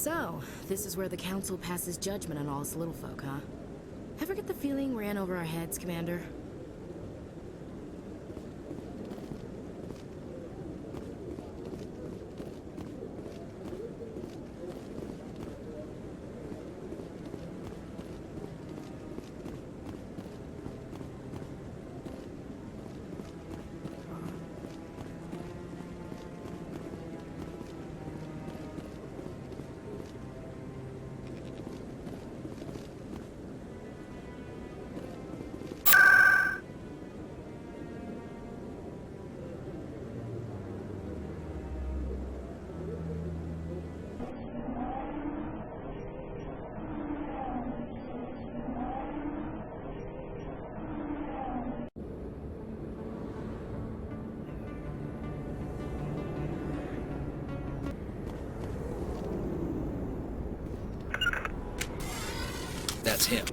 So, this is where the Council passes judgment on all us little folk, huh? Ever get the feeling we're in over our heads, Commander? That's him.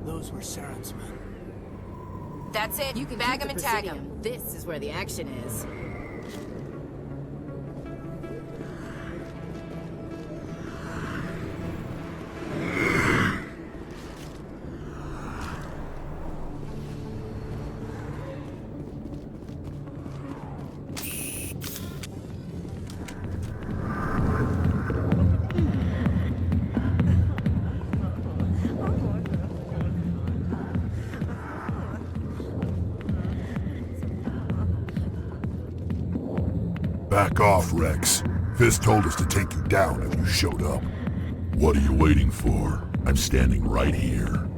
Those were Saren's men. That's it. You can bag keep him the and tag Presidium. him. This is where the action is. Back off, Rex. Fist told us to take you down if you showed up. What are you waiting for? I'm standing right here.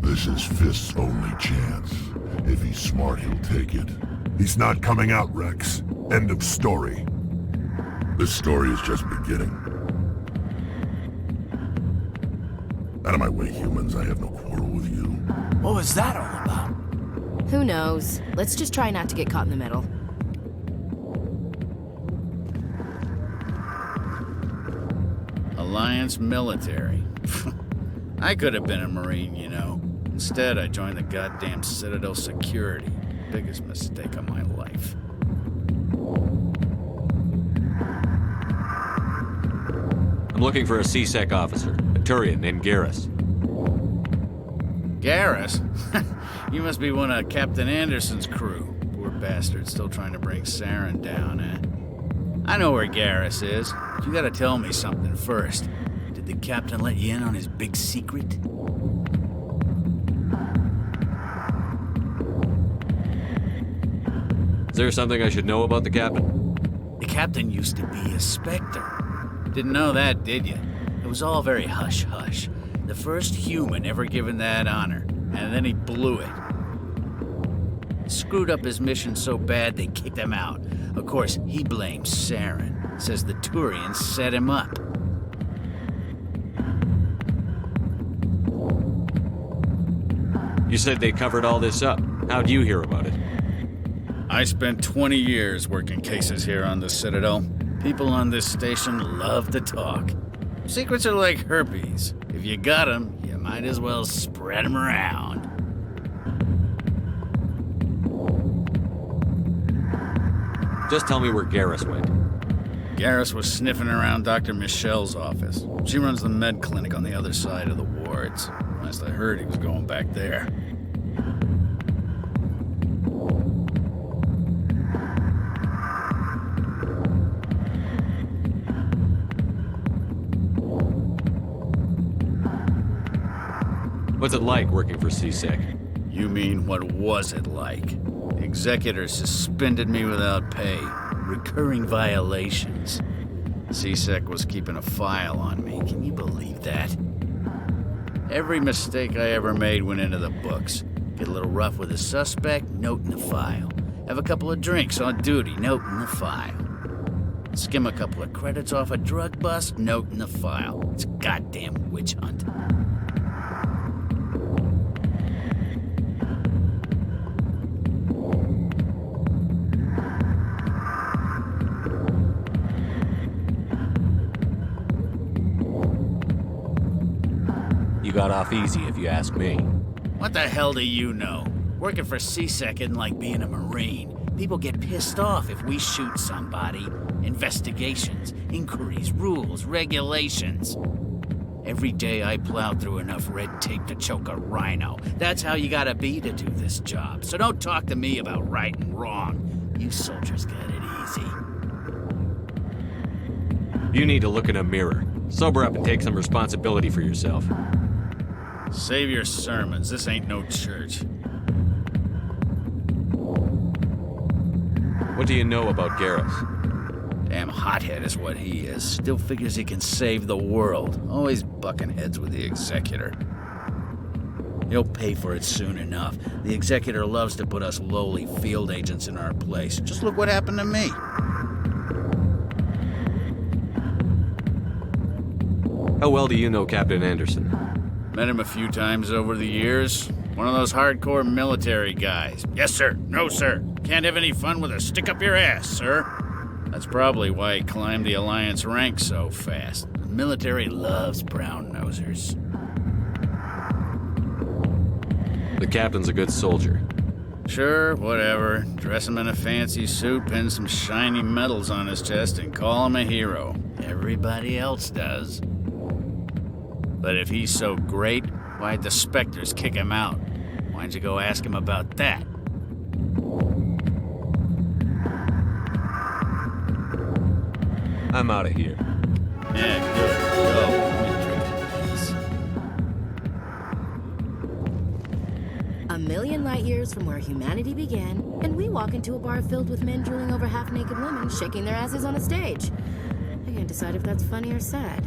This is Fist's only chance. If he's smart, he'll take it. He's not coming out, Rex. End of story. This story is just beginning. Out of my way, humans. I have no quarrel with you. What was that all about? Who knows? Let's just try not to get caught in the middle. Alliance military. I could have been a Marine, you know. Instead, I joined the goddamn Citadel security. Biggest mistake of my life. I'm looking for a C-Sec officer, a Turian named Garrus. Garrus? You must be one of Captain Anderson's crew. Poor bastard, still trying to bring Saren down, eh? I know where Garrus is. But you gotta tell me something first. Did the captain let you in on his big secret? Is there something I should know about the captain? The captain used to be a Spectre. Didn't know that, did you? It was all very hush-hush. The first human ever given that honor, and then he blew it. Screwed up his mission so bad they kicked him out. Of course, he blames Saren. Says the Turians set him up. You said they covered all this up. How'd you hear about it? I spent 20 years working cases here on the Citadel. People on this station love to talk. Secrets are like herpes. If you got them, you might as well spread them around. Just tell me where Garrus went. Garrus was sniffing around Dr. Michelle's office. She runs the med clinic on the other side of the wards. Last I heard, he was going back there. What's it like working for C-Sec? You mean, what was it like? The executor suspended me without pay. Recurring violations. C-Sec was keeping a file on me. Can you believe that? Every mistake I ever made went into the books. Get a little rough with a suspect, note in the file. Have a couple of drinks on duty, note in the file. Skim a couple of credits off a drug bust, note in the file. It's a goddamn witch hunt. You got off easy, if you ask me. What the hell do you know? Working for CSEC isn't like being a Marine. People get pissed off if we shoot somebody. Investigations, inquiries, rules, regulations. Every day I plow through enough red tape to choke a rhino. That's how you gotta be to do this job. So don't talk to me about right and wrong. You soldiers got it easy. You need to look in a mirror. Sober up and take some responsibility for yourself. Save your sermons. This ain't no church. What do you know about Garrus? Damn hothead is what he is. Still figures he can save the world. Always bucking heads with the Executor. He'll pay for it soon enough. The Executor loves to put us lowly field agents in our place. Just look what happened to me. How well do you know Captain Anderson? Met him a few times over the years. One of those hardcore military guys. Yes, sir. No, sir. Can't have any fun with a stick up your ass, sir. That's probably why he climbed the Alliance ranks so fast. The military loves brown-nosers. The captain's a good soldier. Sure, whatever. Dress him in a fancy suit, pin some shiny medals on his chest, and call him a hero. Everybody else does. But if he's so great, why'd the Spectres kick him out? Why'd you go ask him about that? I'm out of here. Yeah, good. Go. Let me drink a piece. A million light years from where humanity began, and we walk into a bar filled with men drooling over half-naked women shaking their asses on a stage. I can't decide if that's funny or sad.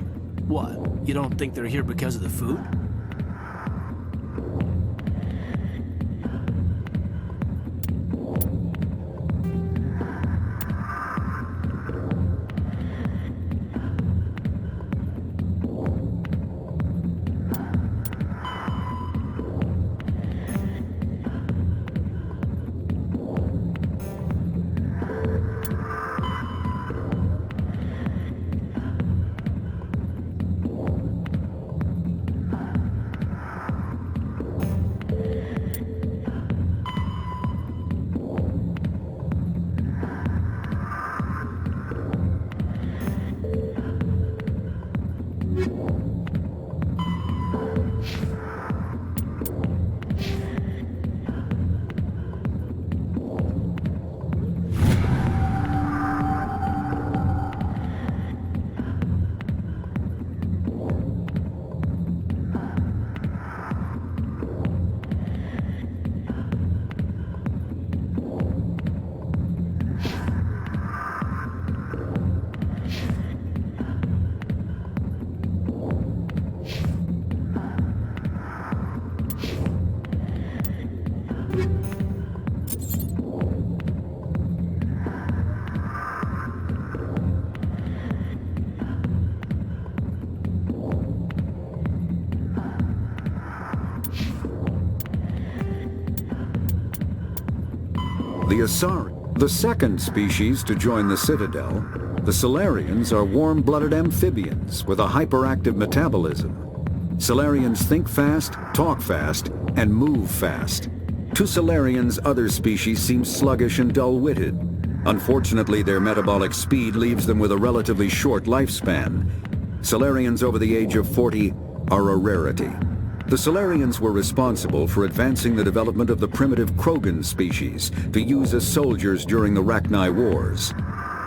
What? You don't think they're here because of the food? The Asari, the second species to join the Citadel, the Salarians are warm-blooded amphibians with a hyperactive metabolism. Salarians think fast, talk fast, and move fast. To Salarians, other species seem sluggish and dull-witted. Unfortunately, their metabolic speed leaves them with a relatively short lifespan. Salarians over the age of 40 are a rarity. The Salarians were responsible for advancing the development of the primitive Krogan species to use as soldiers during the Rachni Wars.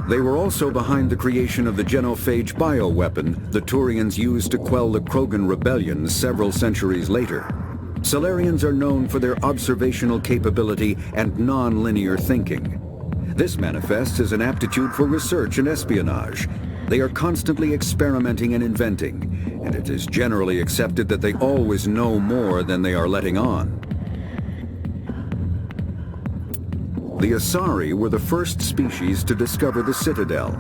They were also behind the creation of the genophage bioweapon the Turians used to quell the Krogan rebellion several centuries later. Salarians are known for their observational capability and non-linear thinking. This manifests as an aptitude for research and espionage. They are constantly experimenting and inventing, and it is generally accepted that they always know more than they are letting on. The Asari were the first species to discover the Citadel.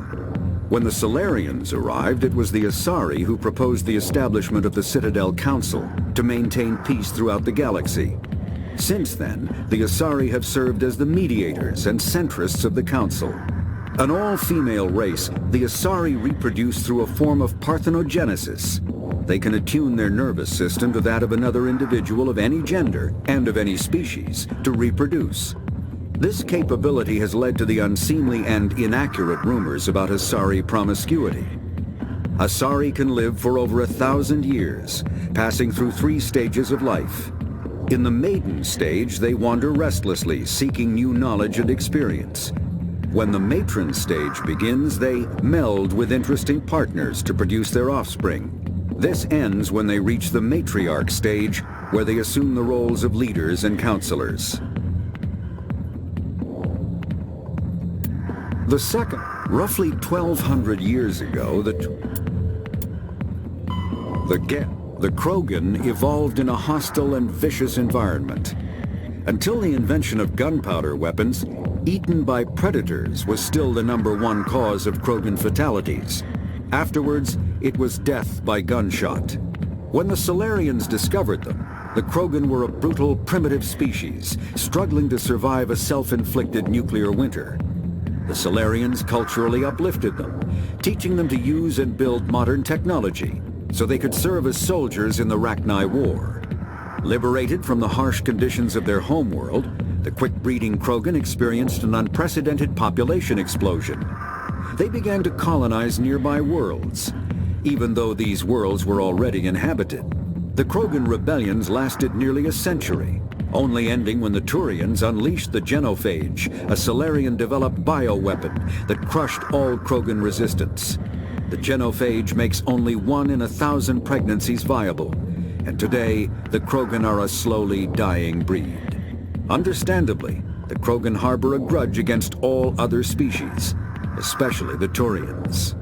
When the Solarians arrived, it was the Asari who proposed the establishment of the Citadel Council to maintain peace throughout the galaxy. Since then, the Asari have served as the mediators and centrists of the Council. An all-female race, the Asari reproduce through a form of parthenogenesis. They can attune their nervous system to that of another individual of any gender and of any species to reproduce. This capability has led to the unseemly and inaccurate rumors about Asari promiscuity. Asari can live for over 1,000 years, passing through 3 stages of life. In the maiden stage, they wander restlessly, seeking new knowledge and experience. When the matron stage begins, they meld with interesting partners to produce their offspring. This ends when they reach the matriarch stage, where they assume the roles of leaders and counselors. The second, roughly 1,200 years ago, the Krogan evolved in a hostile and vicious environment. Until the invention of gunpowder weapons, eaten by predators was still the #1 cause of Krogan fatalities. Afterwards, it was death by gunshot. When the Solarians discovered them, the Krogan were a brutal, primitive species, struggling to survive a self-inflicted nuclear winter. The Solarians culturally uplifted them, teaching them to use and build modern technology, so they could serve as soldiers in the Rachni War. Liberated from the harsh conditions of their homeworld, the quick-breeding Krogan experienced an unprecedented population explosion. They began to colonize nearby worlds, even though these worlds were already inhabited. The Krogan rebellions lasted nearly a century, only ending when the Turians unleashed the Genophage, a Solarian-developed bioweapon that crushed all Krogan resistance. The Genophage makes only 1 in 1,000 pregnancies viable, and today, the Krogan are a slowly dying breed. Understandably, the Krogan harbor a grudge against all other species, especially the Turians.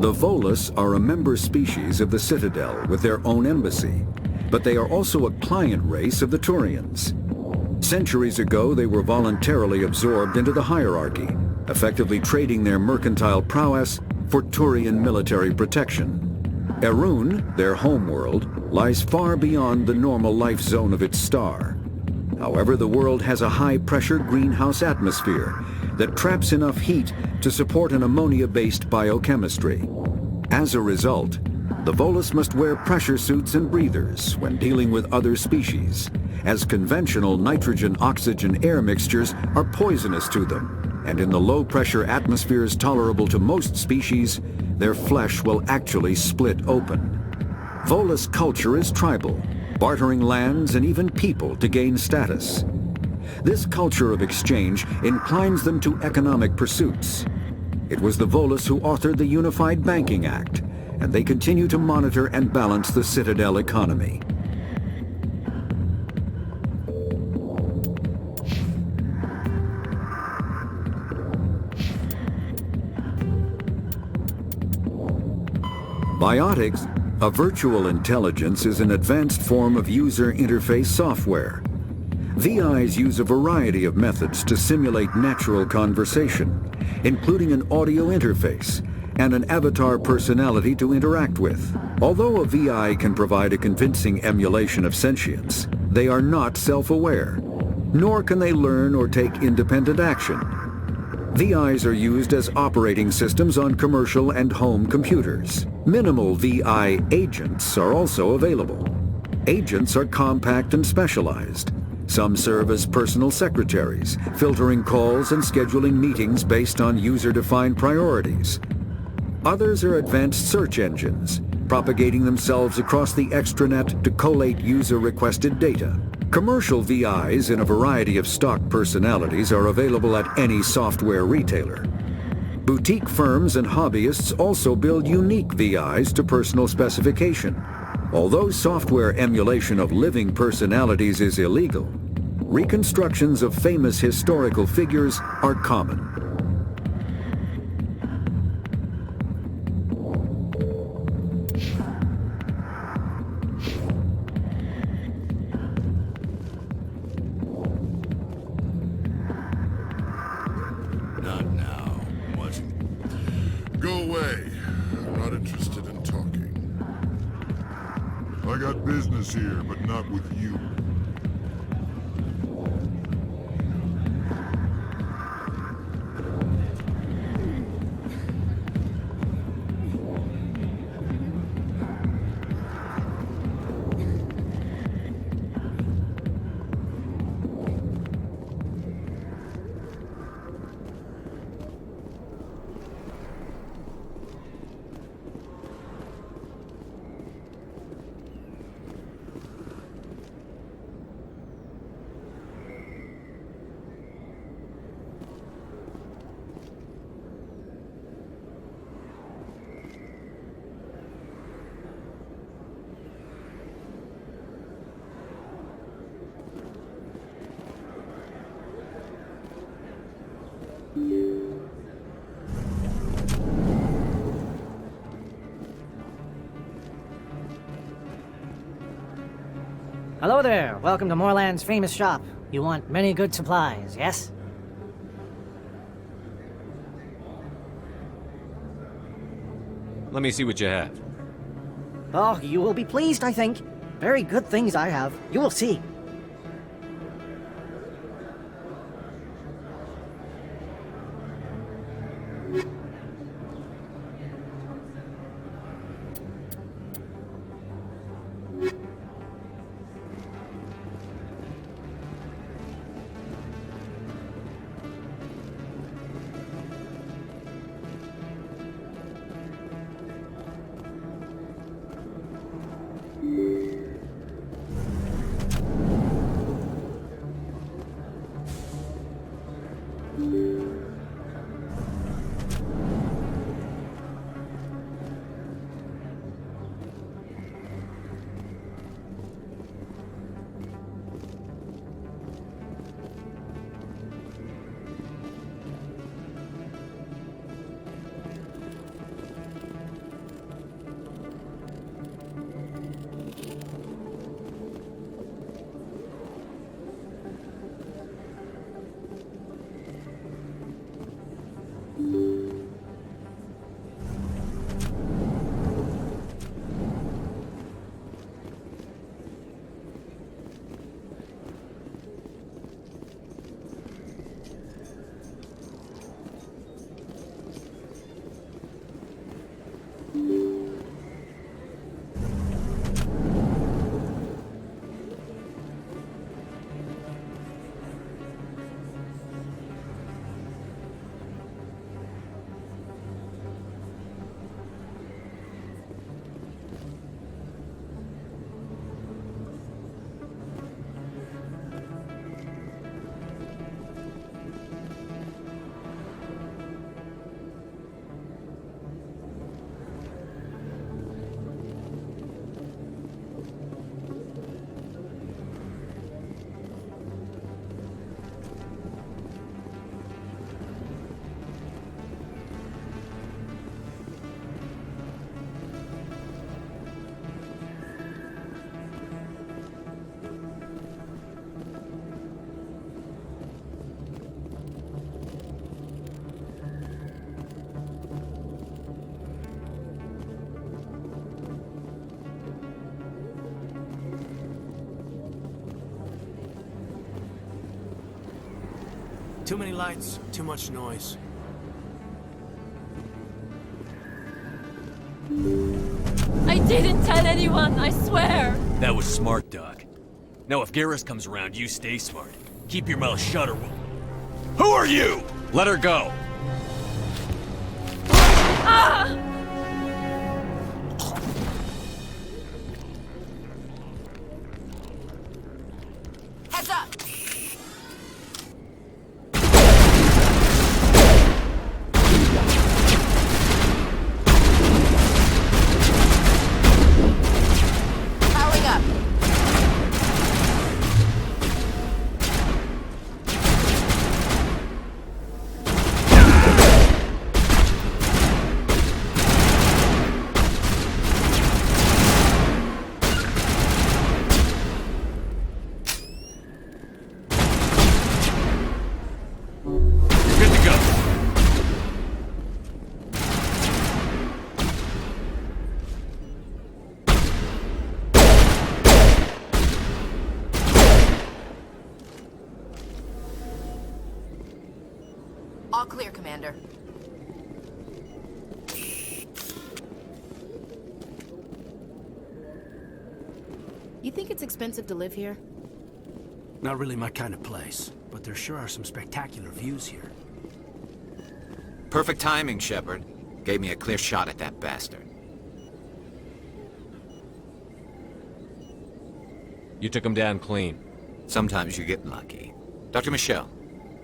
The Volus are a member species of the Citadel with their own embassy, but they are also a client race of the Turians. Centuries ago, they were voluntarily absorbed into the hierarchy, effectively trading their mercantile prowess for Turian military protection. Erun, their homeworld, lies far beyond the normal life zone of its star. However, the world has a high-pressure greenhouse atmosphere that traps enough heat to support an ammonia-based biochemistry. As a result, the Volus must wear pressure suits and breathers when dealing with other species, as conventional nitrogen-oxygen air mixtures are poisonous to them, and in the low-pressure atmospheres tolerable to most species, their flesh will actually split open. Volus culture is tribal, bartering lands and even people to gain status. This culture of exchange inclines them to economic pursuits. It was the Volus who authored the Unified Banking Act, and they continue to monitor and balance the Citadel economy. Biotics, a virtual intelligence, is an advanced form of user interface software. VIs use a variety of methods to simulate natural conversation, including an audio interface and an avatar personality to interact with. Although a VI can provide a convincing emulation of sentience, they are not self-aware, nor can they learn or take independent action. VIs are used as operating systems on commercial and home computers. Minimal VI agents are also available. Agents are compact and specialized. Some serve as personal secretaries, filtering calls and scheduling meetings based on user-defined priorities. Others are advanced search engines, propagating themselves across the extranet to collate user-requested data. Commercial VIs in a variety of stock personalities are available at any software retailer. Boutique firms and hobbyists also build unique VIs to personal specification. Although software emulation of living personalities is illegal, reconstructions of famous historical figures are common. business here, but not with you. Hello there. Welcome to Moorland's famous shop. You want many good supplies, yes? Let me see what you have. Oh, you will be pleased, I think. Very good things I have. You will see. Too many lights, too much noise. I didn't tell anyone, I swear! That was smart, Doc. Now if Garrus comes around, you stay smart. Keep your mouth shut or we'll... Who are you? Let her go. Ah! Heads up! Powering up. All clear, Commander. You think it's expensive to live here? Not really my kind of place, but there sure are some spectacular views here. Perfect timing, Shepard. Gave me a clear shot at that bastard. You took him down clean. Sometimes you get lucky. Dr. Michelle,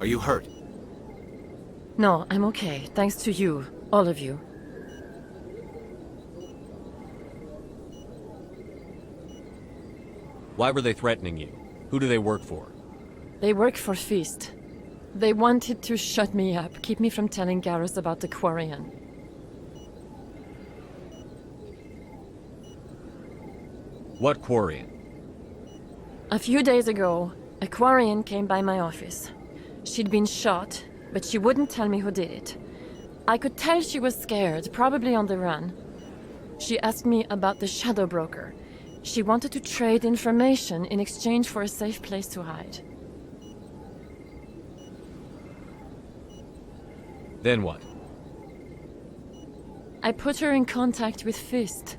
are you hurt? No, I'm okay. Thanks to you. All of you. Why were they threatening you? Who do they work for? They work for Feast. They wanted to shut me up, keep me from telling Garrus about the Quarian. What Quarian? A few days ago, a Quarian came by my office. She'd been shot, but she wouldn't tell me who did it. I could tell she was scared, probably on the run. She asked me about the Shadow Broker. She wanted to trade information in exchange for a safe place to hide. Then what? I put her in contact with Fist.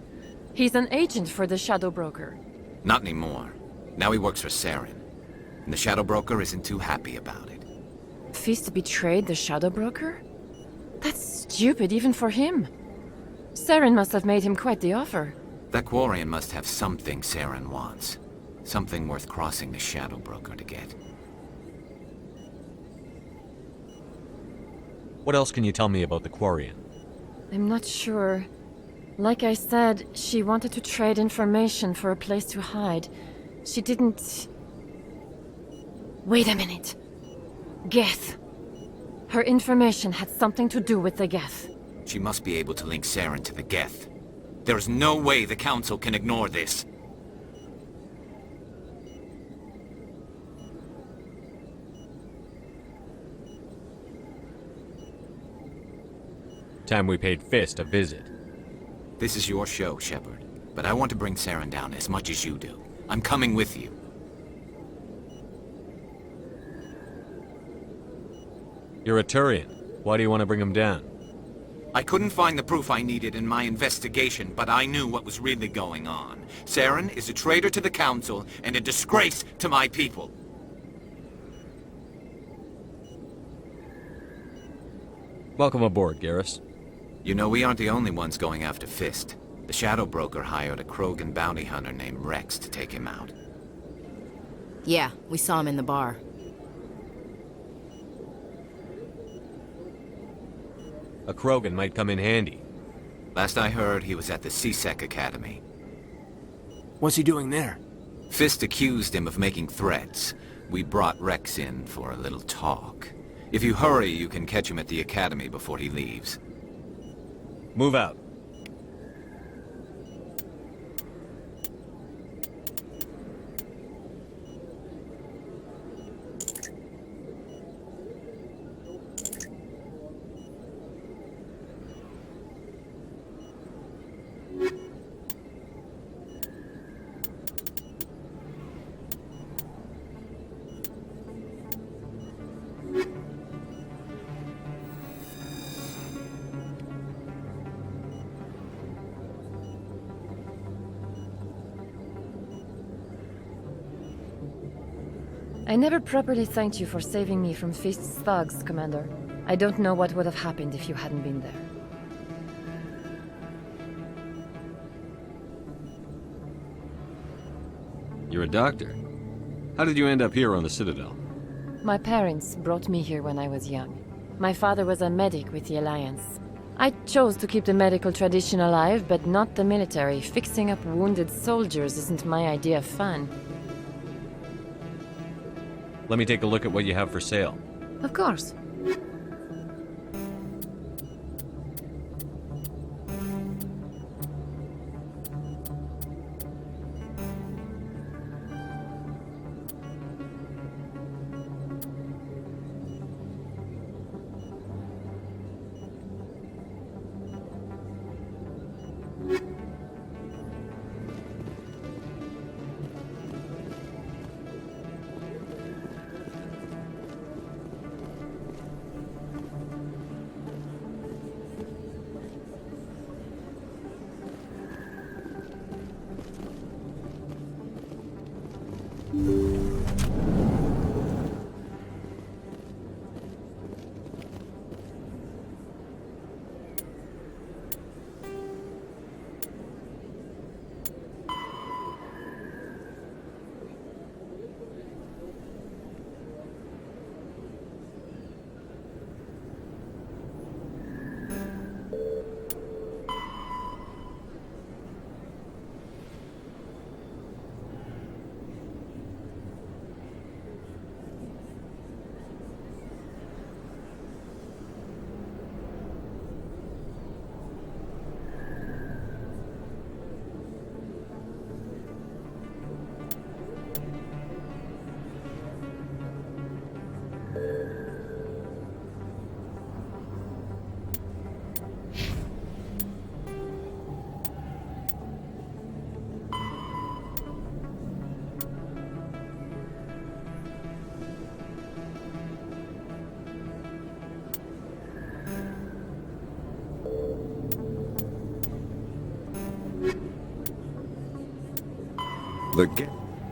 He's an agent for the Shadow Broker. Not anymore. Now he works for Saren. And the Shadow Broker isn't too happy about it. Fist betrayed the Shadow Broker? That's stupid even for him. Saren must have made him quite the offer. That Quarian must have something Saren wants. Something worth crossing the Shadow Broker to get. What else can you tell me about the Quarian? I'm not sure. Like I said, she wanted to trade information for a place to hide. She didn't... Wait a minute. Geth. Her information had something to do with the Geth. She must be able to link Saren to the Geth. There is no way the Council can ignore this. Time we paid Fist a visit. This is your show, Shepard. But I want to bring Saren down as much as you do. I'm coming with you. You're a Turian. Why do you want to bring him down? I couldn't find the proof I needed in my investigation, but I knew what was really going on. Saren is a traitor to the Council and a disgrace to my people. Welcome aboard, Garrus. You know, we aren't the only ones going after Fist. The Shadow Broker hired a Krogan bounty hunter named Rex to take him out. Yeah, we saw him in the bar. A Krogan might come in handy. Last I heard, he was at the CSEC Academy. What's he doing there? Fist accused him of making threats. We brought Rex in for a little talk. If you hurry, you can catch him at the Academy before he leaves. Move out. I never properly thanked you for saving me from Fist's thugs, Commander. I don't know what would have happened if you hadn't been there. You're a doctor. How did you end up here on the Citadel? My parents brought me here when I was young. My father was a medic with the Alliance. I chose to keep the medical tradition alive, but not the military. Fixing up wounded soldiers isn't my idea of fun. Let me take a look at what you have for sale. Of course.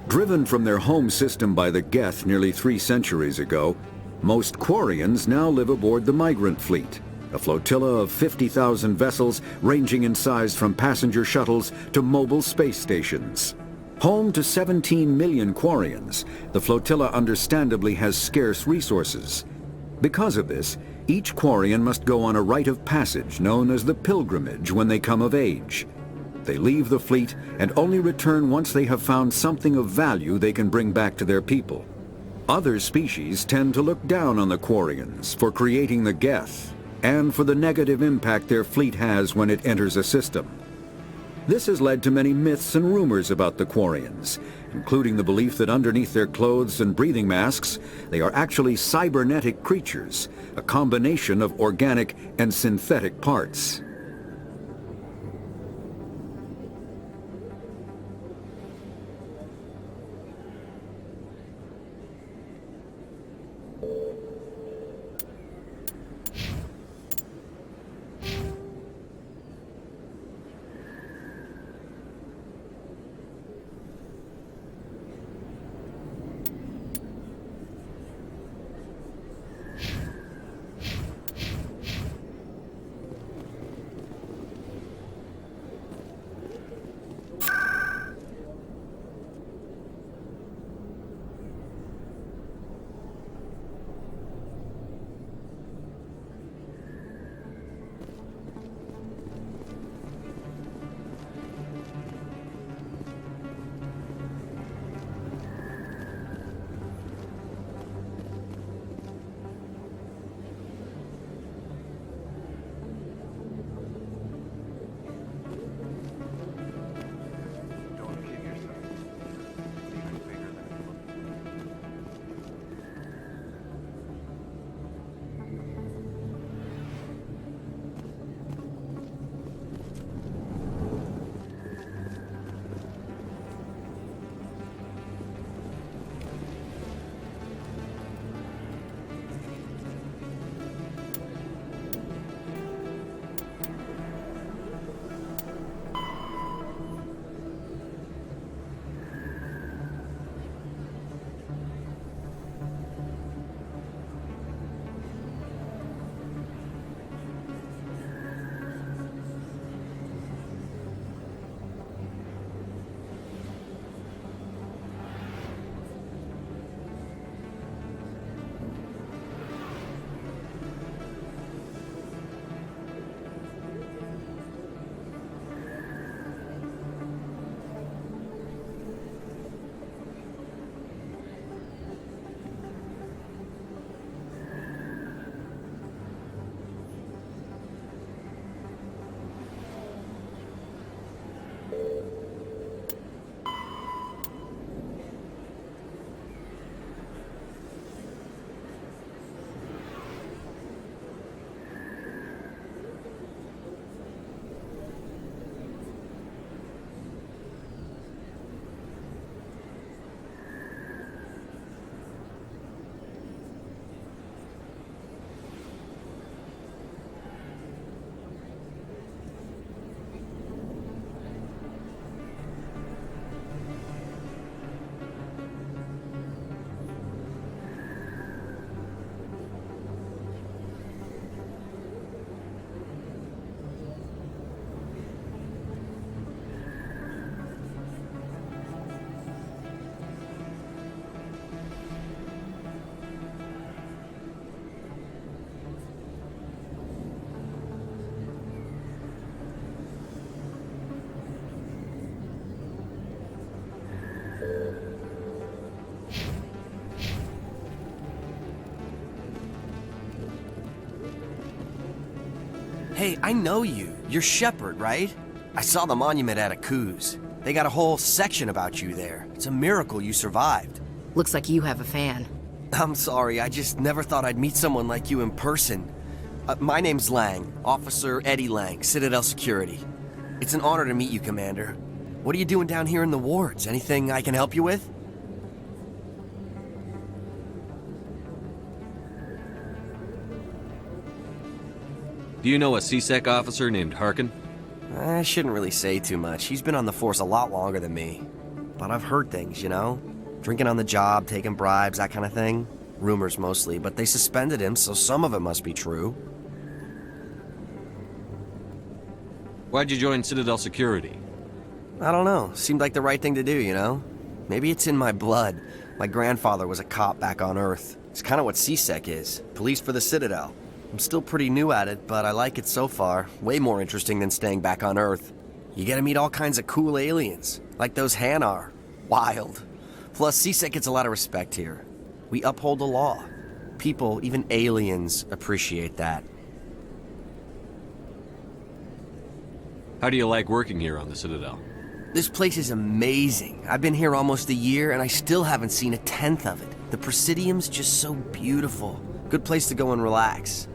Driven from their home system by the Geth nearly 3 centuries ago, most Quarians now live aboard the migrant fleet, a flotilla of 50,000 vessels ranging in size from passenger shuttles to mobile space stations. Home to 17 million Quarians, the flotilla understandably has scarce resources. Because of this, each Quarian must go on a rite of passage known as the pilgrimage when they come of age. They leave the fleet and only return once they have found something of value they can bring back to their people. Other species tend to look down on the Quarians for creating the Geth and for the negative impact their fleet has when it enters a system. This has led to many myths and rumors about the Quarians, including the belief that underneath their clothes and breathing masks, they are actually cybernetic creatures, a combination of organic and synthetic parts. Hey, I know you. You're Shepard, right? I saw the monument at Akuz. They got a whole section about you there. It's a miracle you survived. Looks like you have a fan. I'm sorry, I just never thought I'd meet someone like you in person. My name's Lang, Officer Eddie Lang, Citadel Security. It's an honor to meet you, Commander. What are you doing down here in the wards? Anything I can help you with? Do you know a CSEC officer named Harkin? I shouldn't really say too much. He's been on the force a lot longer than me. but I've heard things, you know? Drinking on the job, taking bribes, that kind of thing. Rumors mostly, but they suspended him, so some of it must be true. Why'd you join Citadel Security? I don't know. Seemed like the right thing to do, you know? Maybe it's in my blood. My grandfather was a cop back on Earth. It's kind of what CSEC is. Police for the Citadel. I'm still pretty new at it, but I like it so far. Way more interesting than staying back on Earth. You get to meet all kinds of cool aliens, like those Hanar. Wild. Plus, CSEC gets a lot of respect here. We uphold the law. People, even aliens, appreciate that. How do you like working here on the Citadel? This place is amazing. I've been here almost a year, and I still haven't seen a tenth of it. The Presidium's just so beautiful. Good place to go and relax.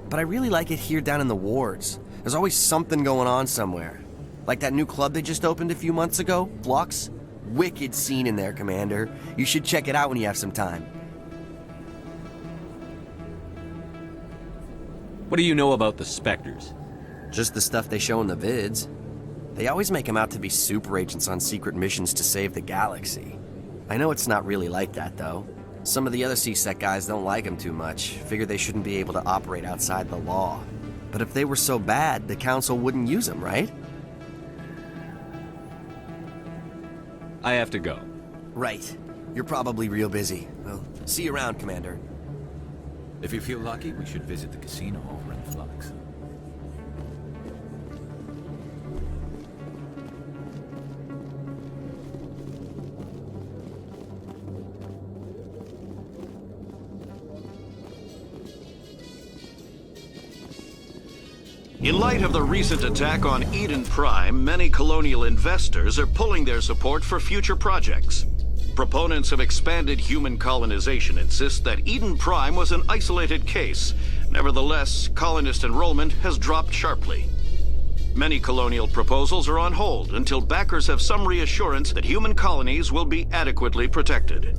But I really like it here down in the wards. There's always something going on somewhere. Like that new club they just opened a few months ago, Flux. Wicked scene in there, Commander. You should check it out when you have some time. What do you know about the Spectres? Just the stuff they show in the vids. They always make them out to be super agents on secret missions to save the galaxy. I know it's not really like that, though. Some of the other CSEC guys don't like them too much, figure they shouldn't be able to operate outside the law. But if they were so bad, the Council wouldn't use them, right? I have to go. Right. You're probably real busy. Well, see you around, Commander. If you feel lucky, we should visit the casino over in Flux. In light of the recent attack on Eden Prime, many colonial investors are pulling their support for future projects. Proponents of expanded human colonization insist that Eden Prime was an isolated case. Nevertheless, colonist enrollment has dropped sharply. Many colonial proposals are on hold until backers have some reassurance that human colonies will be adequately protected.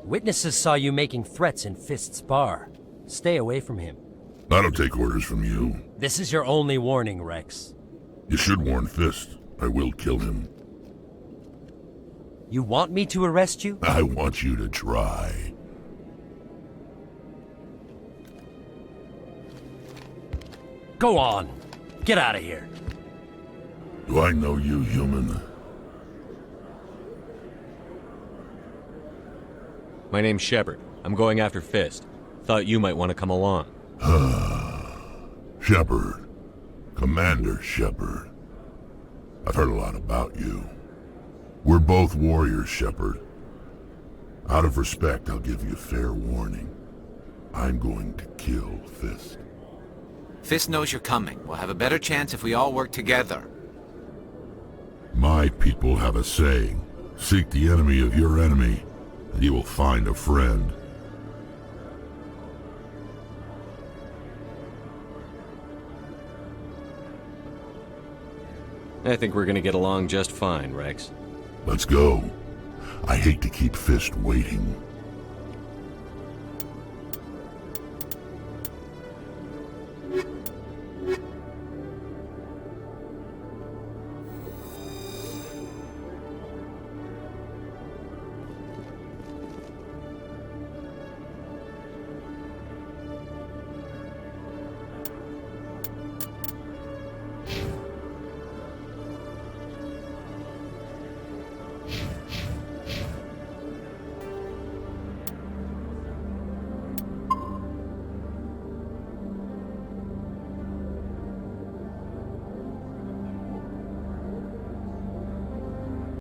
Witnesses saw you making threats in Fist's bar. Stay away from him. I don't take orders from you. This is your only warning, Rex. You should warn Fist. I will kill him. You want me to arrest you? I want you to try. Go on. Get out of here. Do I know you, human? My name's Shepard. I'm going after Fist. Thought you might want to come along. Shepard. Commander Shepard. I've heard a lot about you. We're both warriors, Shepard. Out of respect, I'll give you fair warning. I'm going to kill Fist. Fist knows you're coming. We'll have a better chance if we all work together. My people have a saying. Seek the enemy of your enemy, and you will find a friend. I think we're gonna get along just fine, Rex. Let's go. I hate to keep Fist waiting.